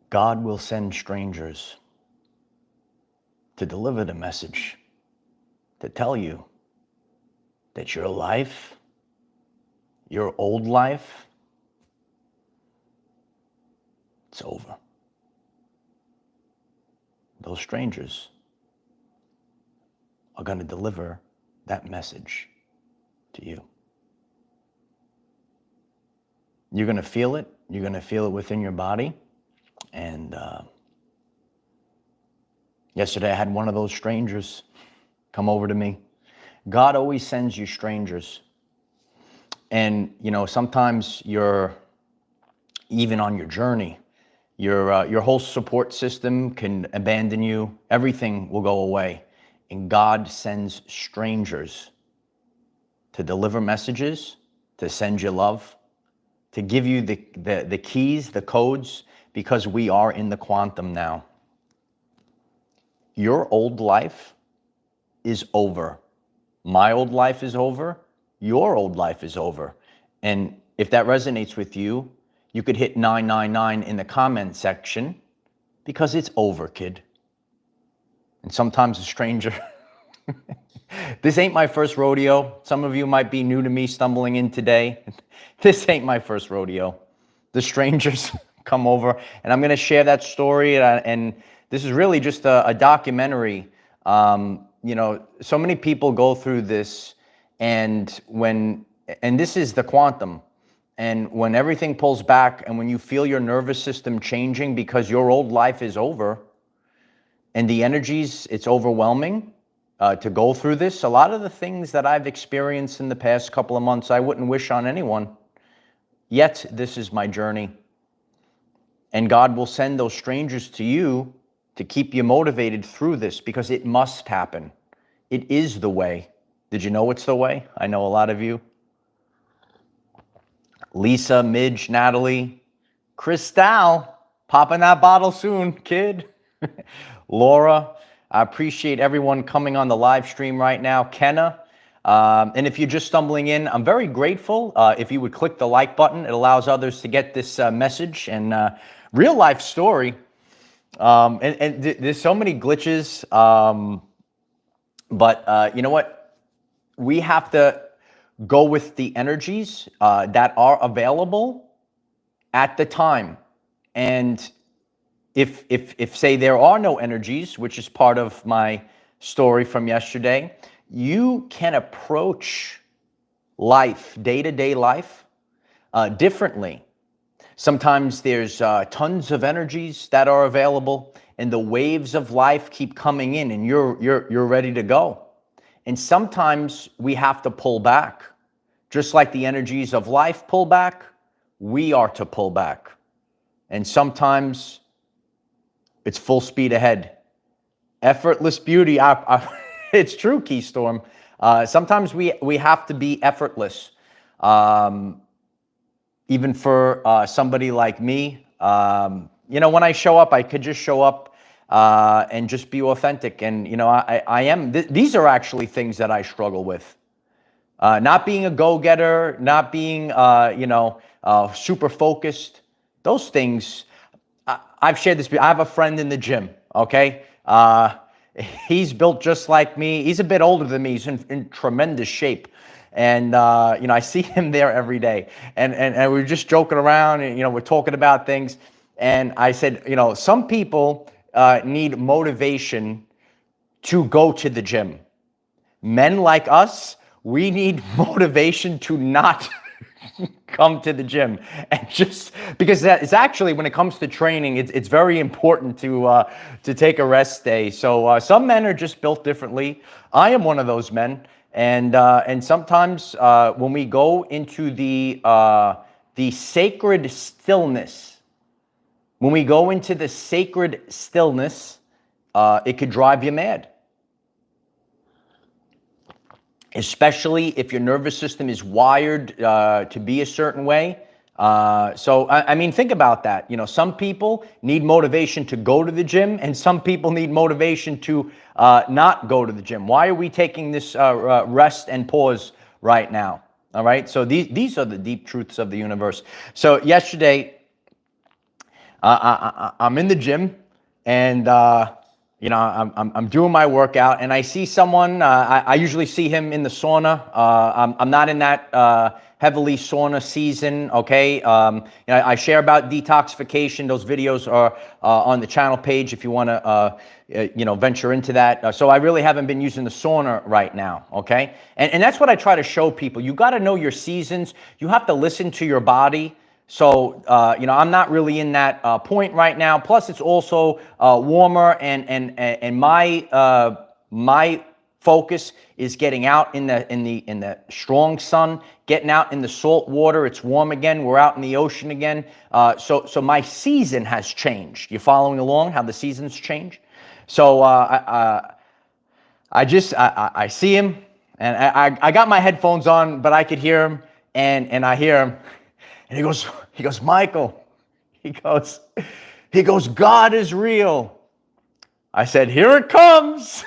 God will send strangers to deliver the message, to tell you that your life, your old life, it's over. Those strangers are going to deliver that message to you. You're going to feel it. You're going to feel it within your body. And yesterday I had one of those strangers come over to me. God always sends you strangers. And, you know, sometimes you're even on your journey, your whole support system can abandon you. Everything will go away. And God sends strangers to deliver messages, to send you love, to give you the keys, the codes, because we are in the quantum now. Your old life is over. My old life is over. Your old life is over. And if that resonates with you, you could hit 999 in the comment section, because it's over, kid. And sometimes a stranger, this ain't my first rodeo. Some of you might be new to me stumbling in today. This ain't my first rodeo. The strangers come over, and I'm going to share that story. And this is really just a documentary. You know, so many people go through this, and this is the quantum. And when everything pulls back, and when you feel your nervous system changing because your old life is over, and the energies, it's overwhelming to go through this. A lot of the things that I've experienced in the past couple of months, I wouldn't wish on anyone. Yet, this is my journey. And God will send those strangers to you to keep you motivated through this, because it must happen. It is the way. Did you know it's the way? I know a lot of you. Lisa, Midge, Natalie, Cristal, popping that bottle soon, kid. Laura, I appreciate everyone coming on the live stream right now. Kenna, and if you're just stumbling in, I'm very grateful if you would click the like button. It allows others to get this message and real life story. And there's so many glitches, but you know what? We have to go with the energies that are available at the time. And if say there are no energies, which is part of my story from yesterday, you can approach life, day-to-day life, differently. Sometimes there's tons of energies that are available, and the waves of life keep coming in, and you're ready to go. And sometimes we have to pull back. Just like the energies of life pull back, we are to pull back. And sometimes it's full speed ahead. Effortless beauty. It's true, Keystorm. Sometimes we have to be effortless. Even for somebody like me, you know, when I show up, I could just show up and just be authentic. And, you know, I am. These are actually things that I struggle with. Not being a go-getter, not being, you know, super focused. Those things, I've shared this. I have a friend in the gym, okay? He's built just like me. He's a bit older than me. He's in tremendous shape. And, you know, I see him there every day. And we're just joking around, and, you know, we're talking about things. And I said, you know, some people need motivation to go to the gym. Men like us, we need motivation to not come to the gym. And just because that is actually, when it comes to training, it's very important to take a rest day. So some men are just built differently. I am one of those men. And sometimes when we go into the sacred stillness, when we go into the sacred stillness, it could drive you mad. Especially if your nervous system is wired to be a certain way. So, I mean, think about that. You know, some people need motivation to go to the gym, and some people need motivation to not go to the gym. Why are we taking this rest and pause right now? All right. So these are the deep truths of the universe. So yesterday, I'm in the gym, and you know, I'm doing my workout, and I see someone. I usually see him in the sauna. I'm not in that heavily sauna season. Okay, you know, I share about detoxification. Those videos are on the channel page if you want to you know, venture into that. So I really haven't been using the sauna right now. Okay, and that's what I try to show people. You got to know your seasons. You have to listen to your body. So, you know, I'm not really in that point right now. Plus, it's also warmer, and my focus is getting out in the strong sun, getting out in the salt water. It's warm again. We're out in the ocean again. So my season has changed. You following along? How the seasons change? So I see him, and I got my headphones on, but I could hear him, and I hear him. And he goes, Michael, he goes, God is real. I said, here it comes.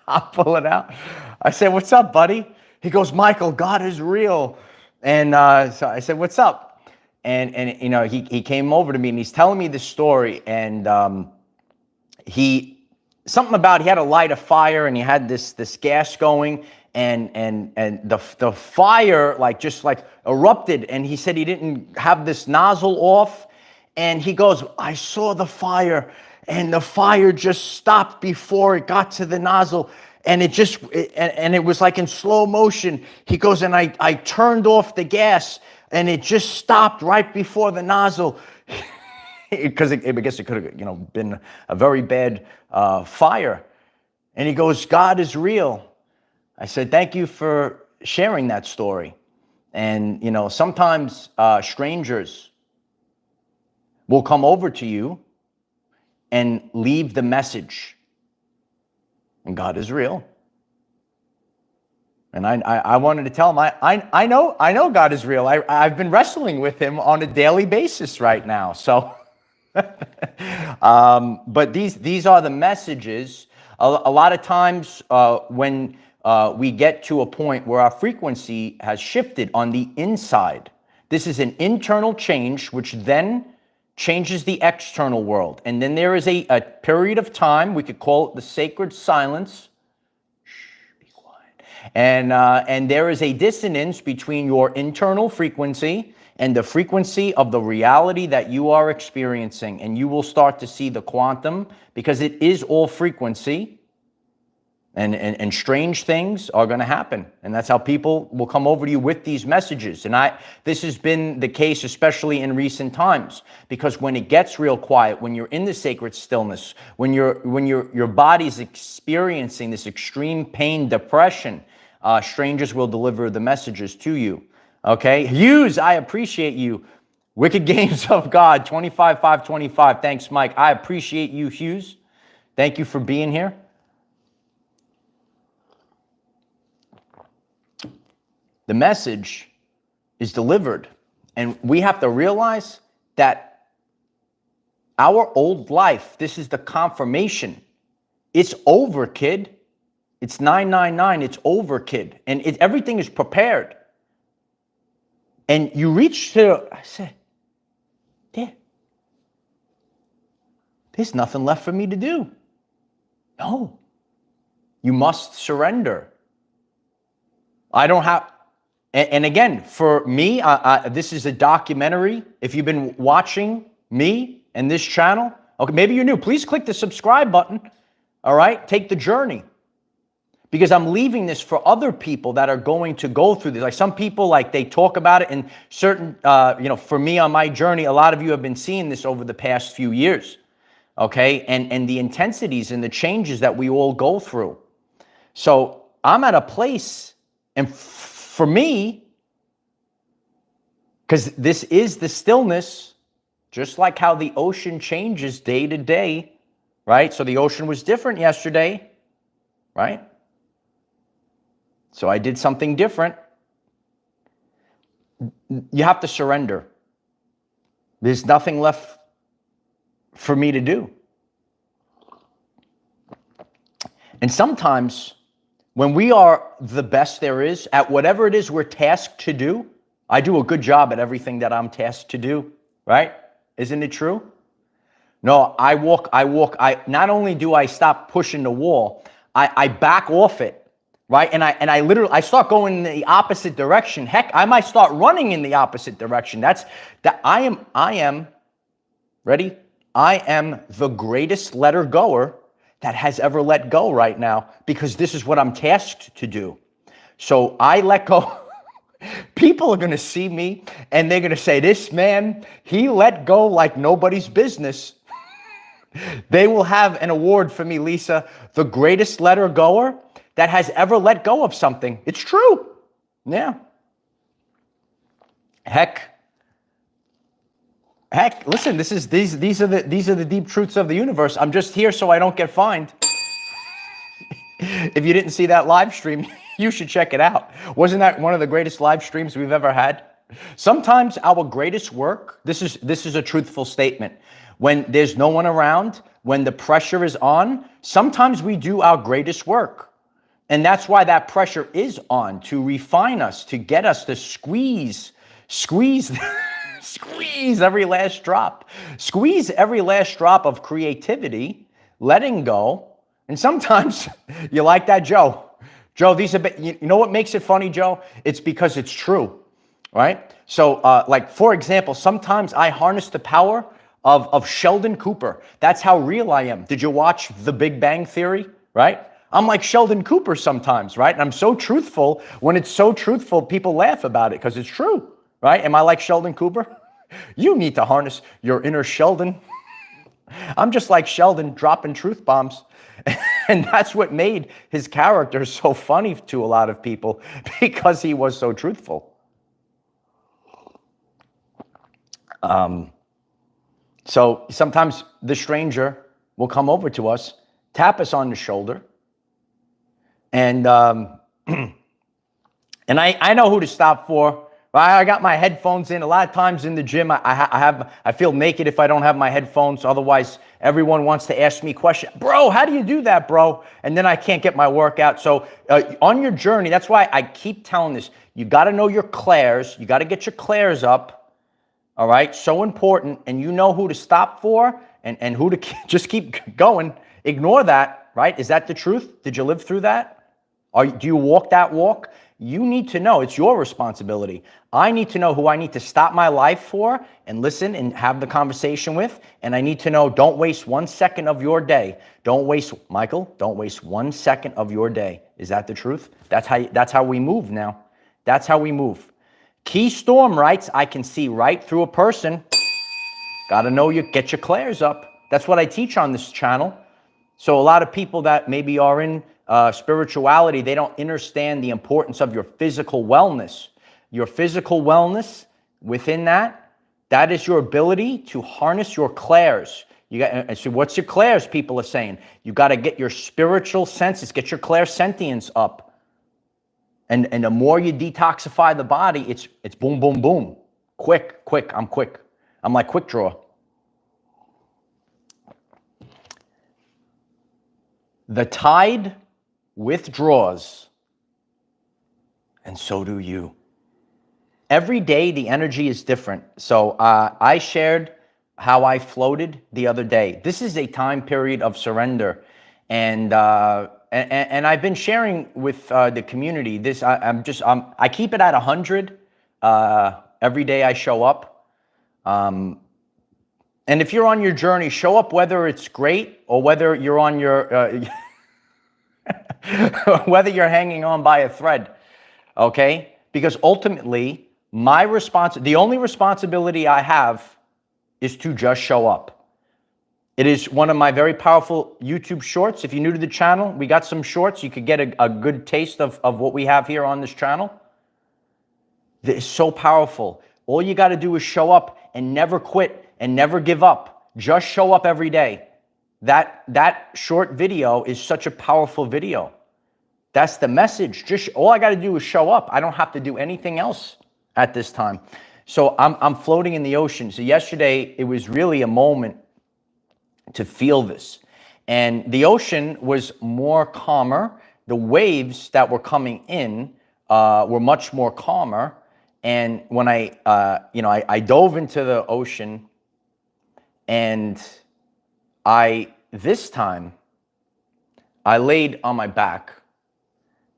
I'll pull it out. I said, what's up, buddy? He goes, Michael, God is real. And so I said, what's up? And you know, he came over to me, and he's telling me this story, and something about he had to light a fire, and he had this gas going, and the fire just erupted, and he said he didn't have this nozzle off, and he goes, I saw the fire, and the fire just stopped before it got to the nozzle, and it was like in slow motion. He goes, and I turned off the gas, and it just stopped right before the nozzle. Because I guess it could have, you know, been a very bad fire. And he goes, God is real. I said, thank you for sharing that story. And, you know, sometimes strangers will come over to you and leave the message. And God is real. And I wanted to tell him, I know God is real. I've been wrestling with him on a daily basis right now. So, but these are the messages. A lot of times when we get to a point where our frequency has shifted on the inside. This is an internal change, which then changes the external world. And then there is a period of time, we could call it the sacred silence. Shh, be quiet. And there is a dissonance between your internal frequency and the frequency of the reality that you are experiencing. And you will start to see the quantum, because it is all frequency. And strange things are going to happen. And that's how people will come over to you with these messages. And this has been the case, especially in recent times, because when it gets real quiet, when you're in the sacred stillness, when your body's experiencing this extreme pain, depression, strangers will deliver the messages to you. Okay? Hughes, I appreciate you. Wicked Games of God, 25,525. Thanks, Mike. I appreciate you, Hughes. Thank you for being here. The message is delivered, and we have to realize that our old life, this is the confirmation. It's over, kid. It's 999. It's over, kid. And everything is prepared. And you reach to, I said, yeah, there's nothing left for me to do. No. You must surrender. I don't have... And again, for me, this is a documentary. If you've been watching me and this channel, okay, maybe you're new, please click the subscribe button, all right? Take the journey. Because I'm leaving this for other people that are going to go through this. Like some people, they talk about it, and certain, you know, for me on my journey, a lot of you have been seeing this over the past few years, okay? And the intensities and the changes that we all go through. So I'm at a place, and for me, because this is the stillness, just like how the ocean changes day to day, right? So the ocean was different yesterday, right? So I did something different. You have to surrender. There's nothing left for me to do. And sometimes when we are the best there is at whatever it is we're tasked to do, I do a good job at everything that I'm tasked to do, right? Isn't it true? No, I not only do I stop pushing the wall, I back off it, right? And I literally, I start going in the opposite direction. Heck, I might start running in the opposite direction. I am, ready? I am the greatest letter goer that has ever let go right now, because this is what I'm tasked to do. So I let go. People are going to see me and they're going to say, this man, he let go like nobody's business. They will have an award for me, Lisa, the greatest letter goer that has ever let go of something. It's true. Yeah. Heck, listen, these are the deep truths of the universe. I'm just here so I don't get fined. If you didn't see that live stream, you should check it out. Wasn't that one of the greatest live streams we've ever had? Sometimes our greatest work, this is a truthful statement. When there's no one around, when the pressure is on, sometimes we do our greatest work. And that's why that pressure is on, to refine us, to get us to squeeze every last drop. Squeeze every last drop of creativity, letting go. And sometimes you like that, Joe. Joe, you know what makes it funny, Joe? It's because it's true, right? So like, for example, sometimes I harness the power of Sheldon Cooper. That's how real I am. Did you watch The Big Bang Theory, right? I'm like Sheldon Cooper sometimes, right? And I'm so truthful. When it's so truthful, people laugh about it because it's true, right? Am I like Sheldon Cooper? You need to harness your inner Sheldon. I'm just like Sheldon, dropping truth bombs. And that's what made his character so funny to a lot of people, because he was so truthful. So sometimes the stranger will come over to us, tap us on the shoulder, and and I know who to stop for. I got my headphones in. A lot of times in the gym, I feel naked if I don't have my headphones. Otherwise, everyone wants to ask me questions. Bro, how do you do that, bro? And then I can't get my workout. So on your journey, that's why I keep telling this. You got to know your clairs. You got to get your clairs up. All right? So important. And you know who to stop for and who to just keep going. Ignore that, right? Is that the truth? Did you live through that? Do you walk that walk? You need to know. It's your responsibility. I need to know who I need to stop my life for and listen and have the conversation with. And I need to know, don't waste 1 second of your day. Don't waste 1 second of your day. Is that the truth? That's how we move now. That's how we move. Key Storm writes, I can see right through a person. Got to know get your clairs up. That's what I teach on this channel. So a lot of people that maybe are in spirituality, they don't understand the importance of your physical wellness. Your physical wellness, within that is your ability to harness your clairs. So what's your clairs, people are saying? You got to get your spiritual senses, get your clairsentience up. And the more you detoxify the body, it's boom, boom, boom. Quick. I'm quick. I'm like Quick Draw. The tide withdraws, and so do you. Every day, the energy is different. So I shared how I floated the other day. This is a time period of surrender. And I've been sharing with the community this. I keep it at 100 every day I show up. And if you're on your journey, show up whether it's great or whether you're on your whether you're hanging on by a thread, okay? Because ultimately, the only responsibility I have is to just show up. It is one of my very powerful YouTube shorts. If you're new to the channel, we got some shorts. You could get a good taste of what we have here on this channel. It's so powerful. All you got to do is show up and never quit and never give up. Just show up every day. That short video is such a powerful video. That's the message. All I got to do is show up. I don't have to do anything else at this time. So I'm floating in the ocean. So yesterday, it was really a moment to feel this. And the ocean was more calmer. The waves that were coming in were much more calmer. And when I dove into the ocean, And this time, I laid on my back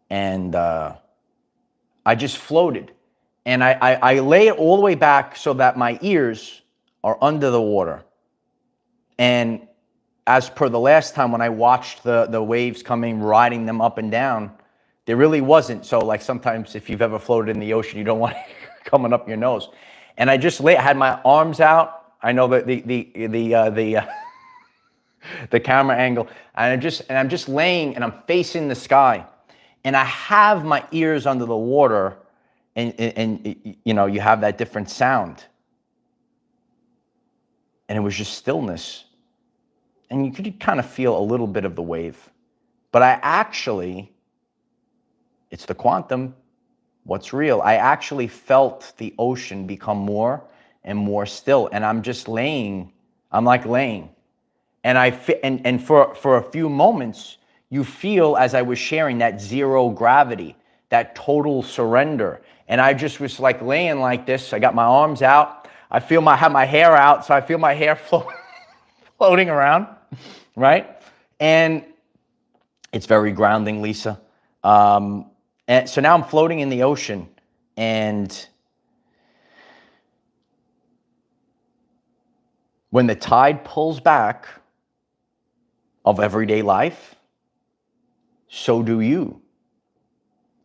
and I just floated. And I lay all the way back so that my ears are under the water. And as per the last time when I watched the waves coming, riding them up and down, there really wasn't. So like sometimes if you've ever floated in the ocean, you don't want it coming up your nose. And I just I had my arms out. I know that the camera angle, and I'm just laying and I'm facing the sky, and I have my ears under the water, and you know, you have that different sound, and it was just stillness, and you could kind of feel a little bit of the wave, but it's the quantum, what's real. I actually felt the ocean become more and more still, and I'm just laying. I'm like laying. And for a few moments, you feel, as I was sharing, that zero gravity, that total surrender. And I just was like laying like this. I got my arms out. I have my hair out, so I feel my hair floating around, right? And it's very grounding, Lisa. And so now I'm floating in the ocean, and when the tide pulls back of everyday life, so do you.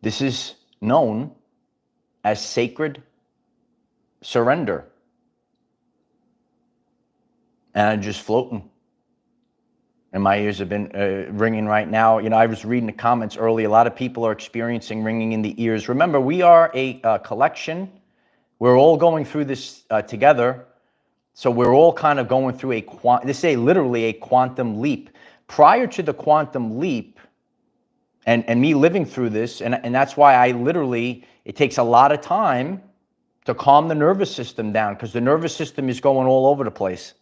This is known as sacred surrender. And I'm just floating. And my ears have been ringing right now. You know, I was reading the comments early. A lot of people are experiencing ringing in the ears. Remember, we are a collection. We're all going through this together. So we're all kind of going through literally a quantum leap. Prior to the quantum leap, and me living through this, and that's why it takes a lot of time to calm the nervous system down, because the nervous system is going all over the place.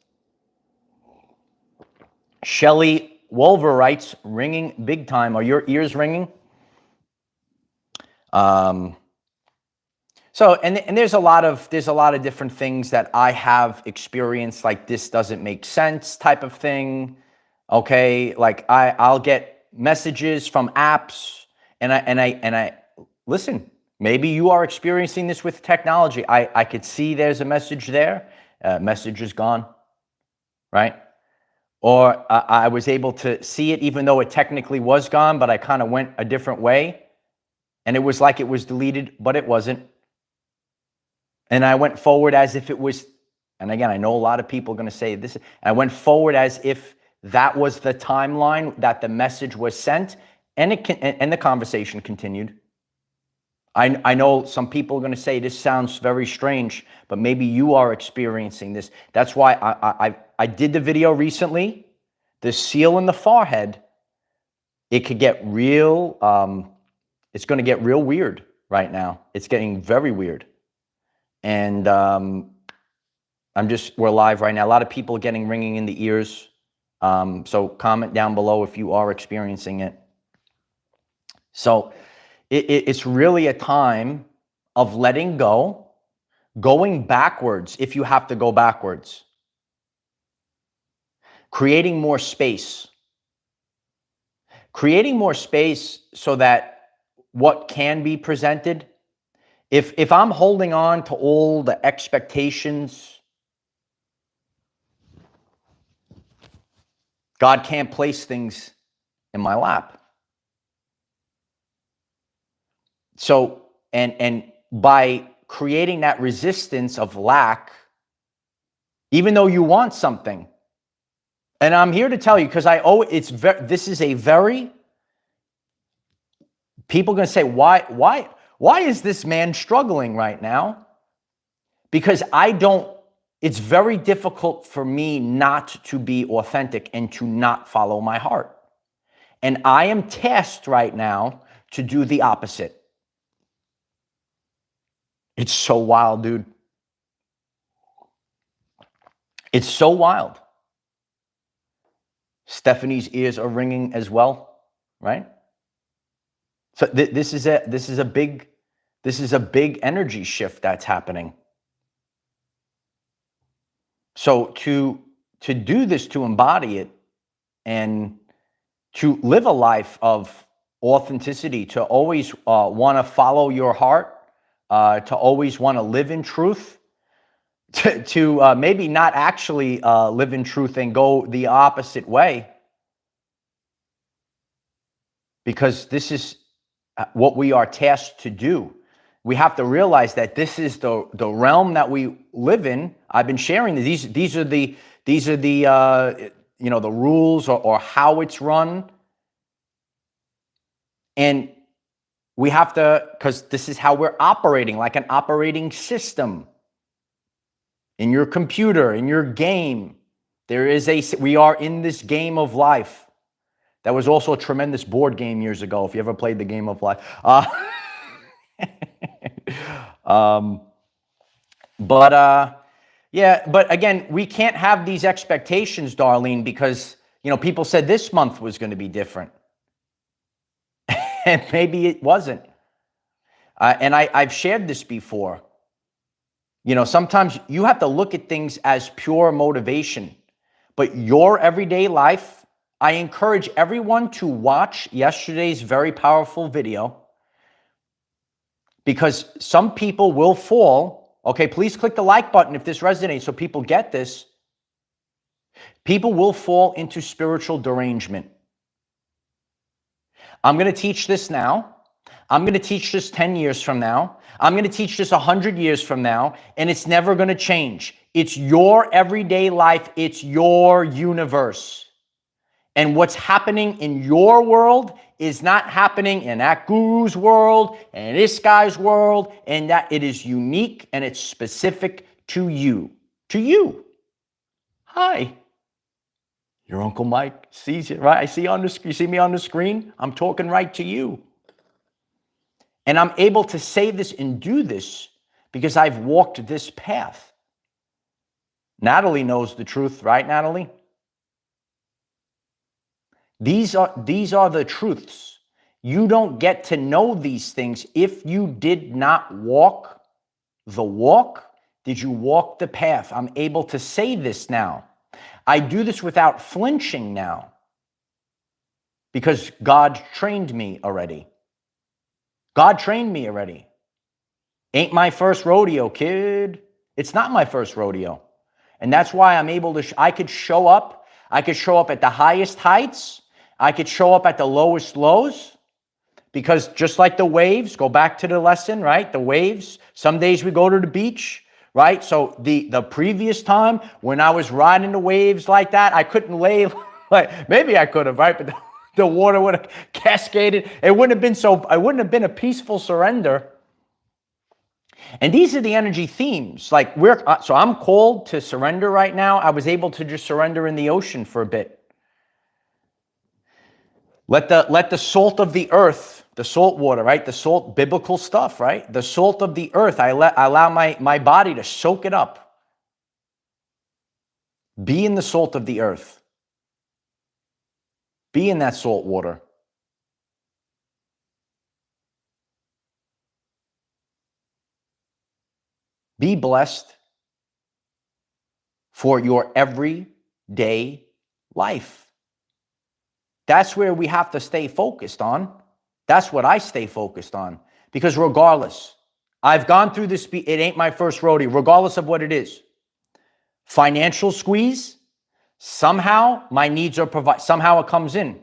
Shelley Wolver writes, ringing big time. Are your ears ringing? So, and there's a lot of different things that I have experienced, like this doesn't make sense type of thing. Okay, like I'll get messages from apps, and I listen. Maybe you are experiencing this with technology. I could see there's a message there. Message is gone, right? Or I was able to see it even though it technically was gone, but I kind of went a different way, and it was like it was deleted, but it wasn't. And I went forward as if it was. And again, I know a lot of people are going to say this. I went forward as if that was the timeline that the message was sent, and the conversation continued. I know some people are going to say this sounds very strange, but maybe you are experiencing this. That's why I did the video recently. The seal in the forehead, it could get real. It's going to get real weird right now. It's getting very weird, and we're live right now. A lot of people getting ringing in the ears. So comment down below if you are experiencing it. So it's really a time of letting go, going backwards if you have to go backwards, creating more space so that what can be presented, if I'm holding on to all the expectations, God can't place things in my lap. So, and by creating that resistance of lack, even though you want something, and I'm here to tell you, because this is a very, people are going to say, why is this man struggling right now? Because it's very difficult for me not to be authentic and to not follow my heart. And I am tasked right now to do the opposite. It's so wild, dude. It's so wild. Stephanie's ears are ringing as well, right? So this is a big energy shift that's happening. So to to do this, to embody it, and to live a life of authenticity, to always want to follow your heart, to always want to live in truth, to maybe not actually live in truth and go the opposite way, because this is what we are tasked to do. We have to realize that this is the realm that we live in. I've been sharing these are the you know, the rules or how it's run. And we have to, because this is how we're operating, like an operating system. In your computer, in your game, we are in this game of life. That was also a tremendous board game years ago, if you ever played the game of life. Yeah, but again, we can't have these expectations, Darlene, because, you know, people said this month was going to be different. And maybe it wasn't. And I've shared this before. You know, sometimes you have to look at things as pure motivation. But your everyday life, I encourage everyone to watch yesterday's very powerful video, because some people will fall. Okay, please click the like button if this resonates so people get this. People will fall into spiritual derangement. I'm going to teach this now. I'm going to teach this 10 years from now. I'm going to teach this 100 years from now, and it's never going to change. It's your everyday life. It's your universe. And what's happening in your world is not happening in that guru's world and this guy's world, and that it is unique and it's specific to you. To you. Hi. Your Uncle Mike sees you, right? I see you on the screen. You see me on the screen? I'm talking right to you. And I'm able to say this and do this because I've walked this path. Natalie knows the truth, right, Natalie? These are the truths. You don't get to know these things if you did not walk the walk. Did you walk the path? I'm able to say this now. I do this without flinching now because God trained me already. God trained me already. Ain't my first rodeo, kid. It's not my first rodeo. And that's why I'm able to, I could show up. I could show up at the highest heights. I could show up at the lowest lows, because just like the waves, go back to the lesson, right? The waves, some days we go to the beach, right? So the previous time when I was riding the waves like that, I couldn't lay, like maybe I could have, right? But the water would have cascaded. It wouldn't have been a peaceful surrender. And these are the energy themes. Like so I'm called to surrender right now. I was able to just surrender in the ocean for a bit. Let the salt of the earth, the salt water, right? The salt, biblical stuff, right? The salt of the earth, I allow my body to soak it up. Be in the salt of the earth. Be in that salt water. Be blessed for your everyday life. That's where we have to stay focused on. That's what I stay focused on. Because regardless, I've gone through this, it ain't my first rodeo, regardless of what it is. Financial squeeze, somehow my needs are provided, somehow it comes in.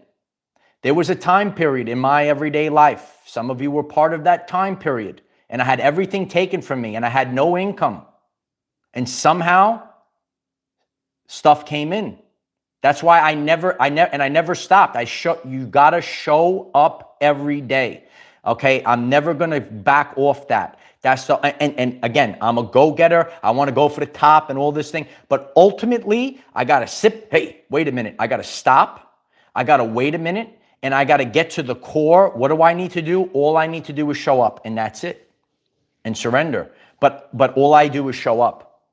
There was a time period in my everyday life. Some of you were part of that time period. And I had everything taken from me and I had no income. And somehow stuff came in. That's why I never stopped. You gotta show up every day. Okay, I'm never gonna back off that. And again, I'm a go-getter. I want to go for the top and all this thing. But ultimately, I gotta hey, wait a minute. I gotta stop. I gotta wait a minute, and I gotta get to the core. What do I need to do? All I need to do is show up, and that's it, and surrender. But all I do is show up.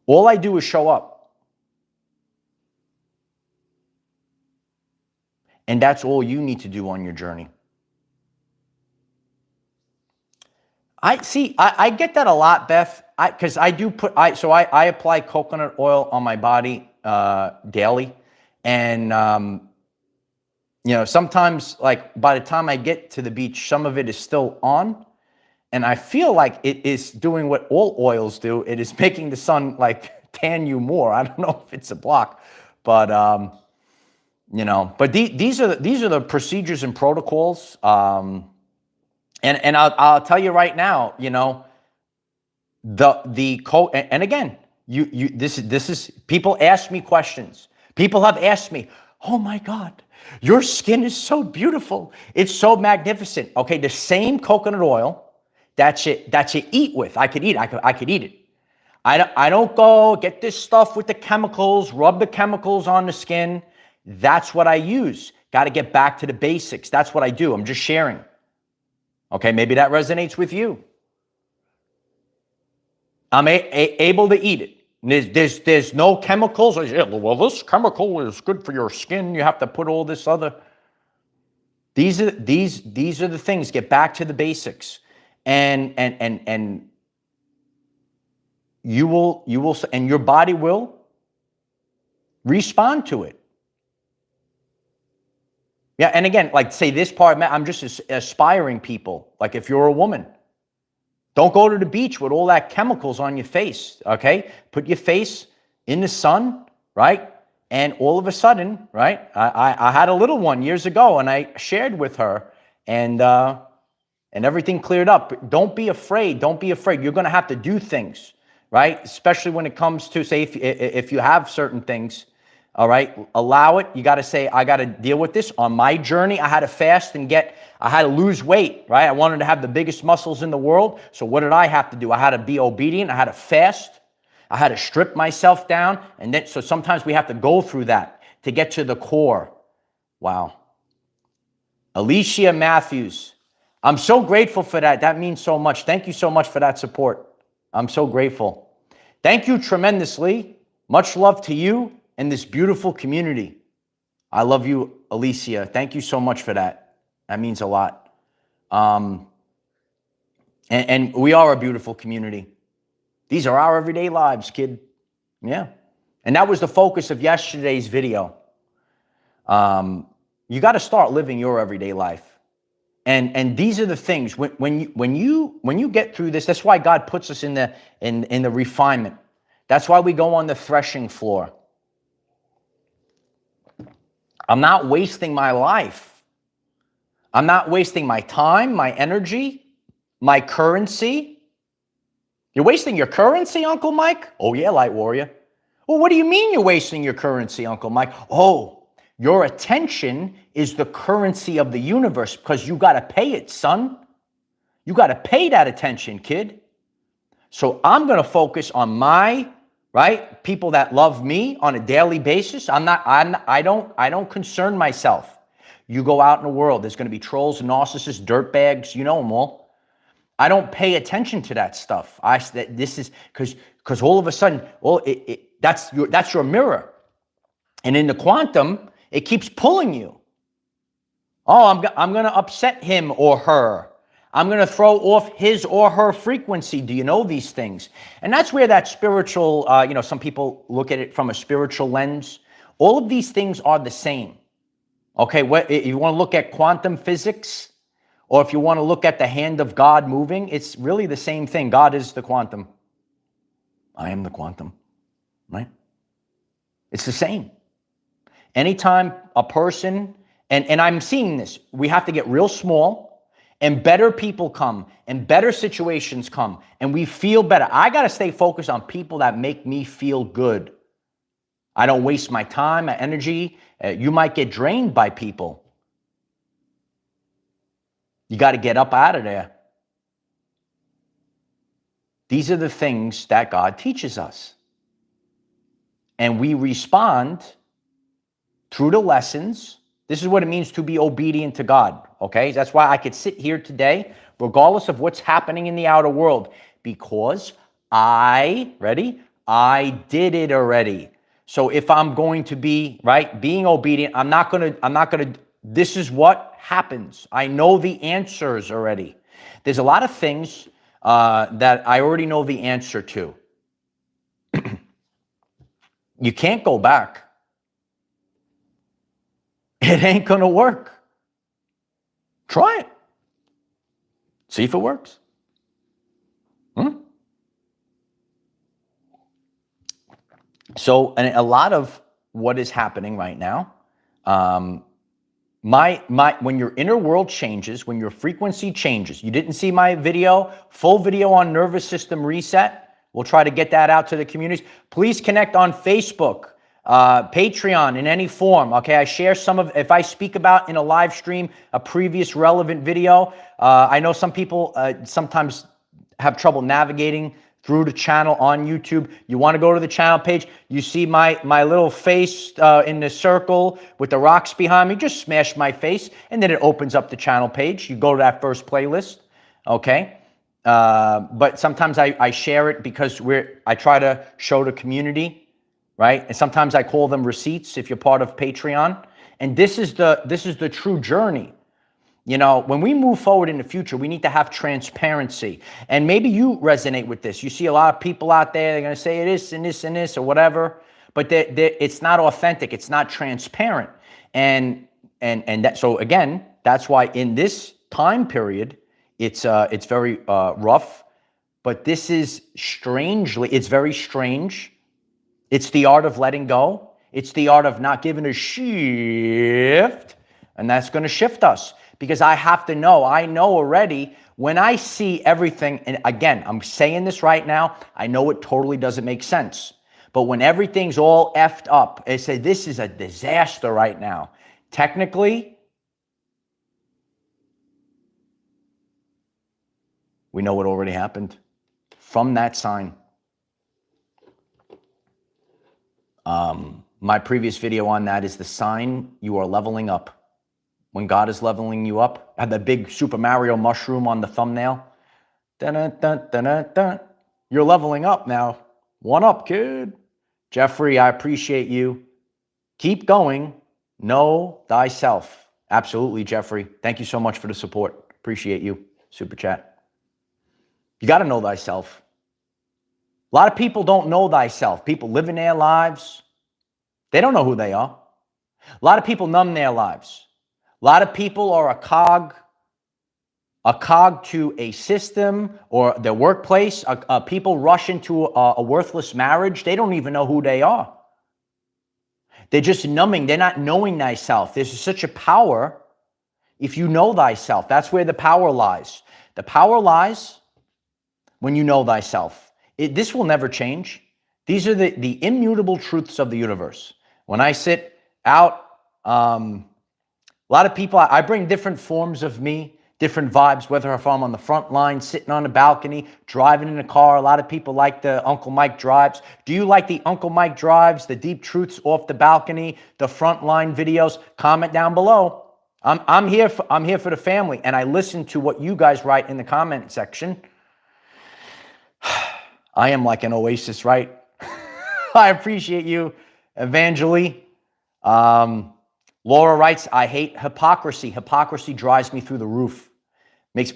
All I do is show up. And that's all you need to do on your journey. I get that a lot, Beth. because I do put, I apply coconut oil on my body daily. And, sometimes like by the time I get to the beach, some of it is still on. And I feel like it is doing what all oils do. It is making the sun like tan you more. I don't know if it's a block, but these are the procedures and protocols. And I'll tell you right now, and again, this is people ask me questions. People have asked me, "Oh my God, your skin is so beautiful. It's so magnificent." Okay, the same coconut oil that you eat with, I could eat it. I don't go get this stuff with the chemicals, rub the chemicals on the skin. That's what I use. Got to get back to the basics. That's what I do. I'm just sharing. Okay, maybe that resonates with you. I'm able to eat it. There's no chemicals. Well, this chemical is good for your skin. You have to put all this other. These are the things. Get back to the basics, and you will, and your body will respond to it. Yeah, and again, like say this part, I'm just aspiring people. Like if you're a woman, don't go to the beach with all that chemicals on your face, okay? Put your face in the sun, right? And all of a sudden, right? I had a little one years ago, and I shared with her, and everything cleared up. Don't be afraid. Don't be afraid. You're going to have to do things, right? Especially when it comes to, say, if you have certain things, all right? Allow it. You got to say, I got to deal with this. On my journey, I had to fast and I had to lose weight, right? I wanted to have the biggest muscles in the world. So what did I have to do? I had to be obedient. I had to fast. I had to strip myself down. And then, so sometimes we have to go through that to get to the core. Wow. Alicia Matthews. I'm so grateful for that. That means so much. Thank you so much for that support. I'm so grateful. Thank you tremendously. Much love to you and this beautiful community. I love you, Alicia. Thank you so much for that. That means a lot. And we are a beautiful community. These are our everyday lives, kid. Yeah. And that was the focus of yesterday's video. You got to start living your everyday life. And these are the things when you get through this. That's why God puts us in the refinement. That's why we go on the threshing floor. I'm not wasting my life. I'm not wasting my time, my energy, my currency. You're wasting your currency, Uncle Mike? Oh yeah, Light Warrior. Well, what do you mean you're wasting your currency, Uncle Mike? Oh, your attention is the currency of the universe because you got to pay it, son. You got to pay that attention, kid. So I'm going to focus on my, right, people that love me on a daily basis. I don't concern myself. You go out in the world, there's going to be trolls, narcissists, dirtbags, you know them all. I don't pay attention to that stuff. This is because all of a sudden, that's your mirror. And in the quantum, it keeps pulling you. Oh, I'm going to upset him or her. I'm going to throw off his or her frequency. Do you know these things? And that's where that spiritual, some people look at it from a spiritual lens. All of these things are the same. Okay, if you want to look at quantum physics, or if you want to look at the hand of God moving, it's really the same thing. God is the quantum. I am the quantum, right? It's the same. Anytime a person, and I'm seeing this, we have to get real small, and better people come, and better situations come, and we feel better. I got to stay focused on people that make me feel good. I don't waste my time, my energy. You might get drained by people. You got to get up out of there. These are the things that God teaches us. And we respond through the lessons. This is what it means to be obedient to God, okay? That's why I could sit here today, regardless of what's happening in the outer world, because I did it already. So if I'm going to be, right, being obedient, I'm not going to, this is what happens. I know the answers already. There's a lot of things that I already know the answer to. You can't go back. It ain't going to work. Try it. See if it works. So, and a lot of what is happening right now, when your inner world changes, when your frequency changes, you didn't see my video, full video on nervous system reset. We'll try to get that out to the communities. Please connect on Facebook, Patreon in any form. Okay, I share some of, if I speak about in a live stream, a previous relevant video. I know some people sometimes have trouble navigating through the channel on YouTube. You want to go to the channel page. You see my little face in the circle with the rocks behind me. Just smash my face, and then it opens up the channel page. You go to that first playlist, okay? But sometimes I share it because I try to show the community, right? And sometimes I call them receipts if you're part of Patreon. And this is the true journey. You know, when we move forward in the future, we need to have transparency. And maybe you resonate with this. You see a lot of people out there, they're going to say this and this and this or whatever, but it's not authentic. It's not transparent. And that, so again, that's why in this time period, it's very rough, but this is it's very strange. It's the art of letting go. It's the art of not giving a shift, and that's going to shift us. Because I have to know, I know already, when I see everything, and again, I'm saying this right now, I know it totally doesn't make sense. But when everything's all effed up, I say this is a disaster right now. Technically, we know what already happened from that sign. My previous video on that is the sign you are leveling up. When God is leveling you up, I had the big Super Mario mushroom on the thumbnail. Dun, dun, dun, dun, dun. You're leveling up now. One up, kid. Jeffrey, I appreciate you. Keep going. Know thyself. Absolutely, Jeffrey. Thank you so much for the support. Appreciate you. Super chat. You got to know thyself. A lot of people don't know thyself. People living their lives. They don't know who they are. A lot of people numb their lives. A lot of people are a cog to a system or their workplace. People rush into a worthless marriage. They don't even know who they are. They're just numbing. They're not knowing thyself. There's such a power if you know thyself. That's where the power lies. The power lies when you know thyself. This will never change. These are the immutable truths of the universe. When I sit out, a lot of people, I bring different forms of me, different vibes, whether if I'm on the front line, sitting on the balcony, driving in a car. A lot of people like the Uncle Mike drives. Do you like the Uncle Mike drives, the deep truths off the balcony, the front line videos? Comment down below. I'm here for the family, and I listen to what you guys write in the comment section. I am like an oasis, right? I appreciate you, Evangeline. Laura writes, I hate hypocrisy. Hypocrisy drives me through the roof. Makes,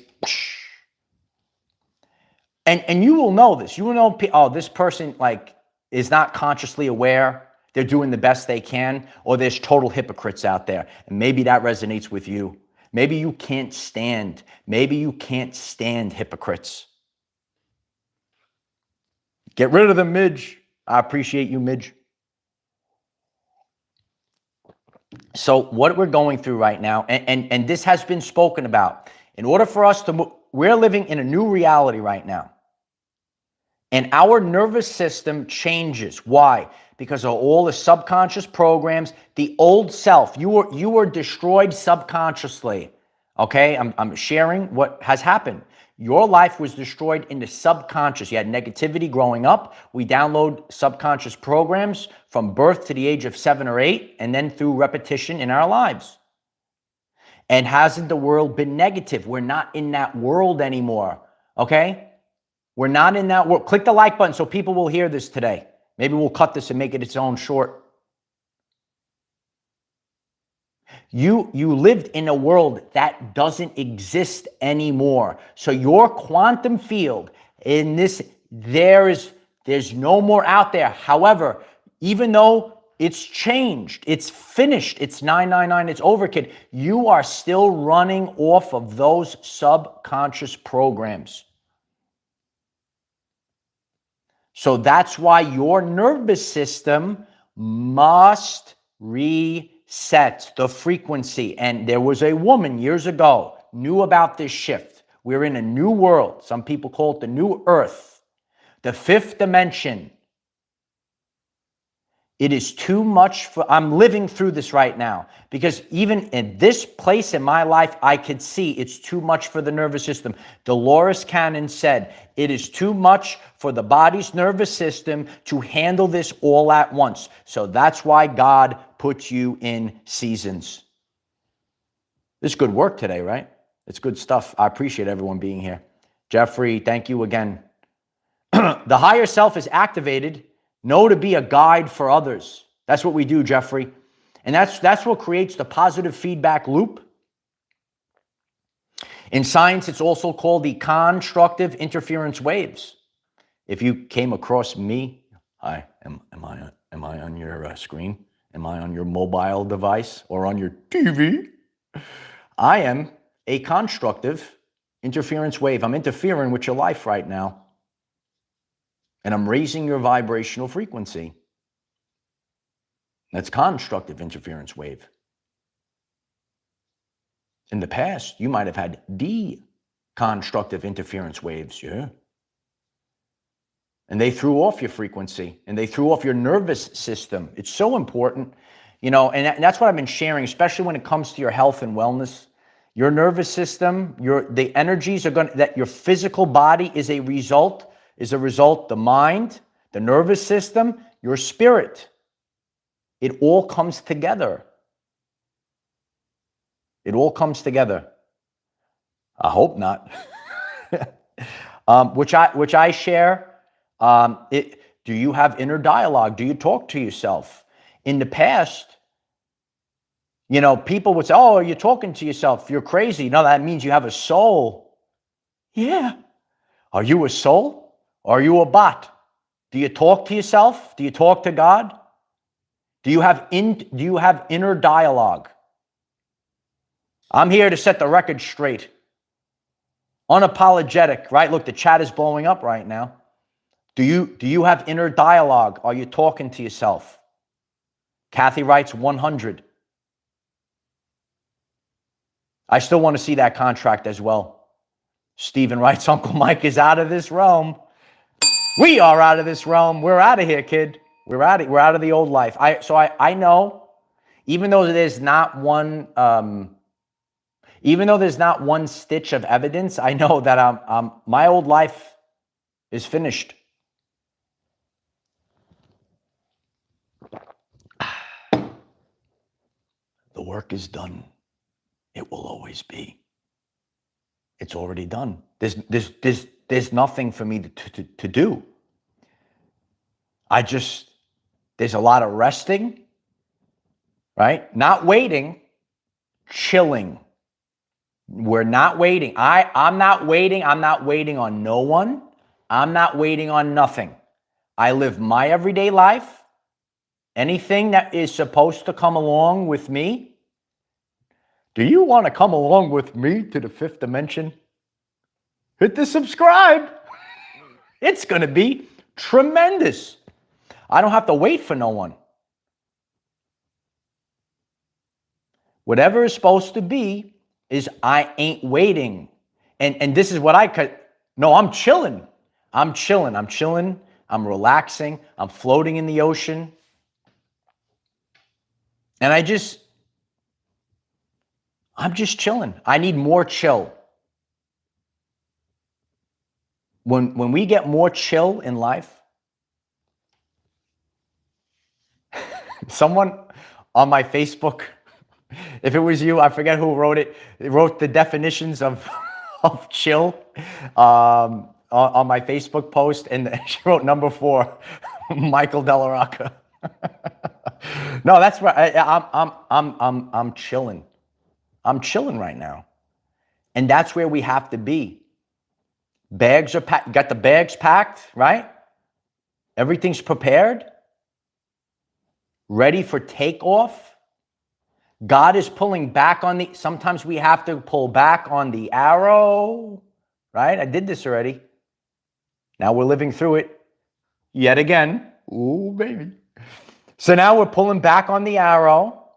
and you will know this. You will know, oh, this person like is not consciously aware. They're doing the best they can, or there's total hypocrites out there. And maybe that resonates with you. Maybe you can't stand hypocrites. Get rid of them, Midge. I appreciate you, Midge. So what we're going through right now, and this has been spoken about, in order for us to move, we're living in a new reality right now. And our nervous system changes. Why? Because of all the subconscious programs, the old self. You were destroyed subconsciously. Okay? I'm sharing what has happened. Your life was destroyed in the subconscious. You had negativity growing up. We download subconscious programs from birth to the age of 7 or 8, and then through repetition in our lives. And hasn't the world been negative? We're not in that world anymore. Okay? We're not in that world. Click the like button so people will hear this today. Maybe we'll cut this and make it its own short. You lived in a world that doesn't exist anymore. So your quantum field in this, there's no more out there. However, even though it's changed, it's finished, it's 999, it's over, kid, you are still running off of those subconscious programs. So that's why your nervous system must reset the frequency. And there was a woman years ago knew about this shift. We're in a new world. Some people call it the new earth, the fifth dimension. It is too much for, I'm living through this right now, because even in this place in my life, I could see it's too much for the nervous system. Dolores Cannon said, it is too much for the body's nervous system to handle this all at once. So that's why God puts you in seasons. This is good work today, right? It's good stuff. I appreciate everyone being here. Jeffrey, thank you again. The higher self is activated. Know to be a guide for others. That's what we do, Jeffrey. And that's what creates the positive feedback loop. In science, it's also called the constructive interference waves. If you came across me, hi, am I on your screen? Am I on your mobile device or on your TV? I am a constructive interference wave. I'm interfering with your life right now. And I'm raising your vibrational frequency. That's constructive interference wave. In the past, you might have had deconstructive interference waves, yeah. And they threw off your frequency and they threw off your nervous system. It's so important, you know, and that's what I've been sharing, especially when it comes to your health and wellness. Your nervous system, the energies are going to, that your physical body is a result, the mind, the nervous system, your spirit. It all comes together. It all comes together. I hope not. Which I share. Do you have inner dialogue? Do you talk to yourself? In the past, you know, people would say, oh, you're talking to yourself. You're crazy. No, that means you have a soul. Yeah. Are you a soul? Or are you a bot? Do you talk to yourself? Do you talk to God? Do you have inner dialogue? I'm here to set the record straight. Unapologetic, right? Look, the chat is blowing up right now. Do you have inner dialogue? Are you talking to yourself? Kathy writes 100. I still want to see that contract as well. Stephen writes, Uncle Mike is out of this realm. We are out of this realm. We're out of here, kid. We're out of the old life. I know, even though there's not one stitch of evidence, I know that my old life is finished. The work is done. It will always be. It's already done. There's nothing for me to do. There's a lot of resting, right? Not waiting, chilling. We're not waiting. I'm not waiting. I'm not waiting on no one. I'm not waiting on nothing. I live my everyday life. Anything that is supposed to come along with me. Do you want to come along with me to the fifth dimension? Hit the subscribe. It's going to be tremendous. I don't have to wait for no one. Whatever is supposed to be is I ain't waiting. And this is what I'm chilling. I'm chilling. I'm relaxing. I'm floating in the ocean. And I'm just chilling. I need more chill. When we get more chill in life, someone on my Facebook, if it was you, I forget who wrote it. It wrote the definitions of chill on my Facebook post, and she wrote number 4, Michael DellaRocca. No, that's right. I'm chilling. I'm chilling right now. And that's where we have to be. Bags are packed. Got the bags packed, right? Everything's prepared, ready for takeoff. God is pulling back on the, sometimes we have to pull back on the arrow, right? I did this already. Now we're living through it yet again. Ooh, baby. So now we're pulling back on the arrow,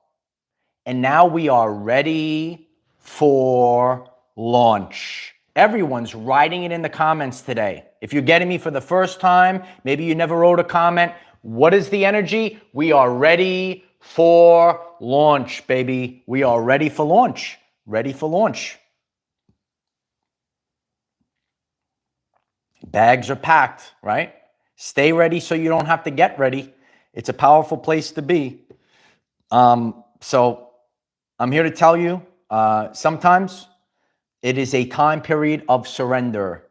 and now we are ready for launch. Everyone's writing it in the comments today. If you're getting me for the first time, maybe you never wrote a comment. What is the energy? We are ready for launch, baby. We are ready for launch. Ready for launch. Bags are packed, right? Stay ready so you don't have to get ready. It's a powerful place to be. So I'm here to tell you, sometimes it is a time period of surrender.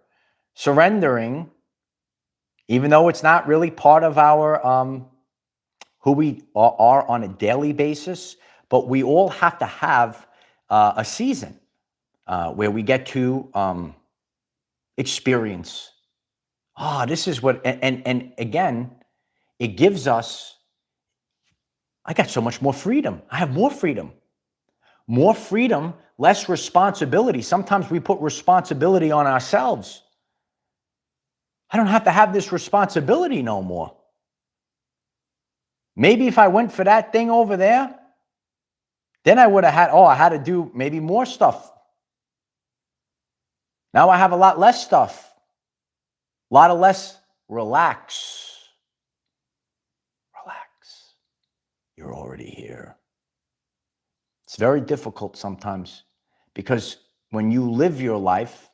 Surrendering, even though it's not really part of our who we are on a daily basis, but we all have to have a season where we get to experience. This is what, and again, it gives us, I got so much more freedom. I have more freedom. More freedom, less responsibility. Sometimes we put responsibility on ourselves. I don't have to have this responsibility no more. Maybe if I went for that thing over there, then I would have had, I had to do maybe more stuff. Now I have a lot less stuff. A lot of less relax. Relax. You're already here. It's very difficult sometimes because when you live your life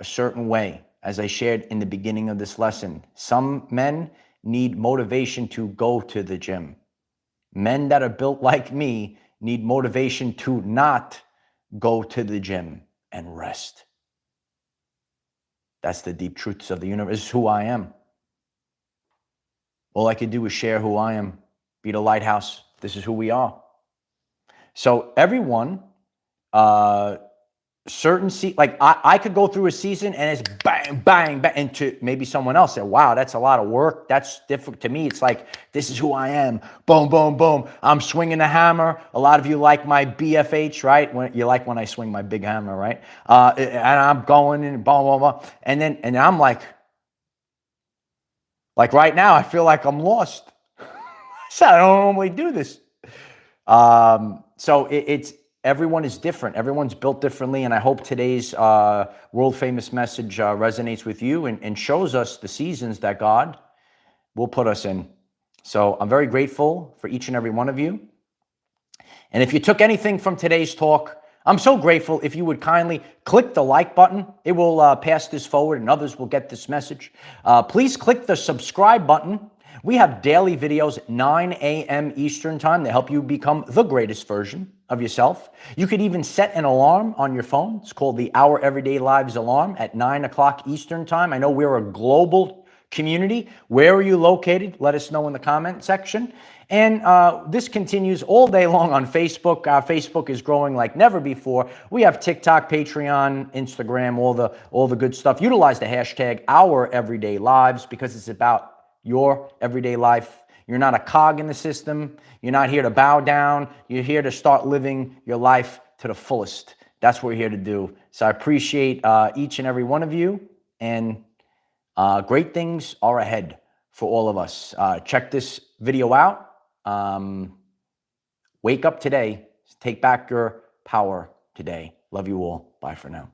a certain way, as I shared in the beginning of this lesson, some men need motivation to go to the gym. Men that are built like me need motivation to not go to the gym and rest. That's the deep truths of the universe. This is who I am. All I can do is share who I am, be the lighthouse. This is who we are. So everyone, like I could go through a season and it's bang, bang, bang, and to maybe someone else say, wow, that's a lot of work. That's different. To me, it's like, this is who I am. Boom, boom, boom. I'm swinging the hammer. A lot of you like my BFH, right? When you like when I swing my big hammer, right? And I'm going and blah, blah, blah. And I'm like right now, I feel like I'm lost. So I don't normally do this. So it's everyone is different. Everyone's built differently. And I hope today's world famous message resonates with you and shows us the seasons that God will put us in. So I'm very grateful for each and every one of you. And if you took anything from today's talk, I'm so grateful if you would kindly click the like button. It will pass this forward and others will get this message. Please click the subscribe button. We have daily videos at 9 a.m. Eastern time to help you become the greatest version of yourself. You could even set an alarm on your phone. It's called the Our Everyday Lives alarm at 9 o'clock Eastern time. I know we're a global community. Where are you located? Let us know in the comment section. And this continues all day long on Facebook. Our Facebook is growing like never before. We have TikTok, Patreon, Instagram, all the good stuff. Utilize the hashtag OurEverydayLives because it's about your everyday life. You're not a cog in the system. You're not here to bow down. You're here to start living your life to the fullest. That's what we're here to do. So I appreciate each and every one of you, and great things are ahead for all of us. Check this video out. Wake up today. Take back your power today. Love you all. Bye for now.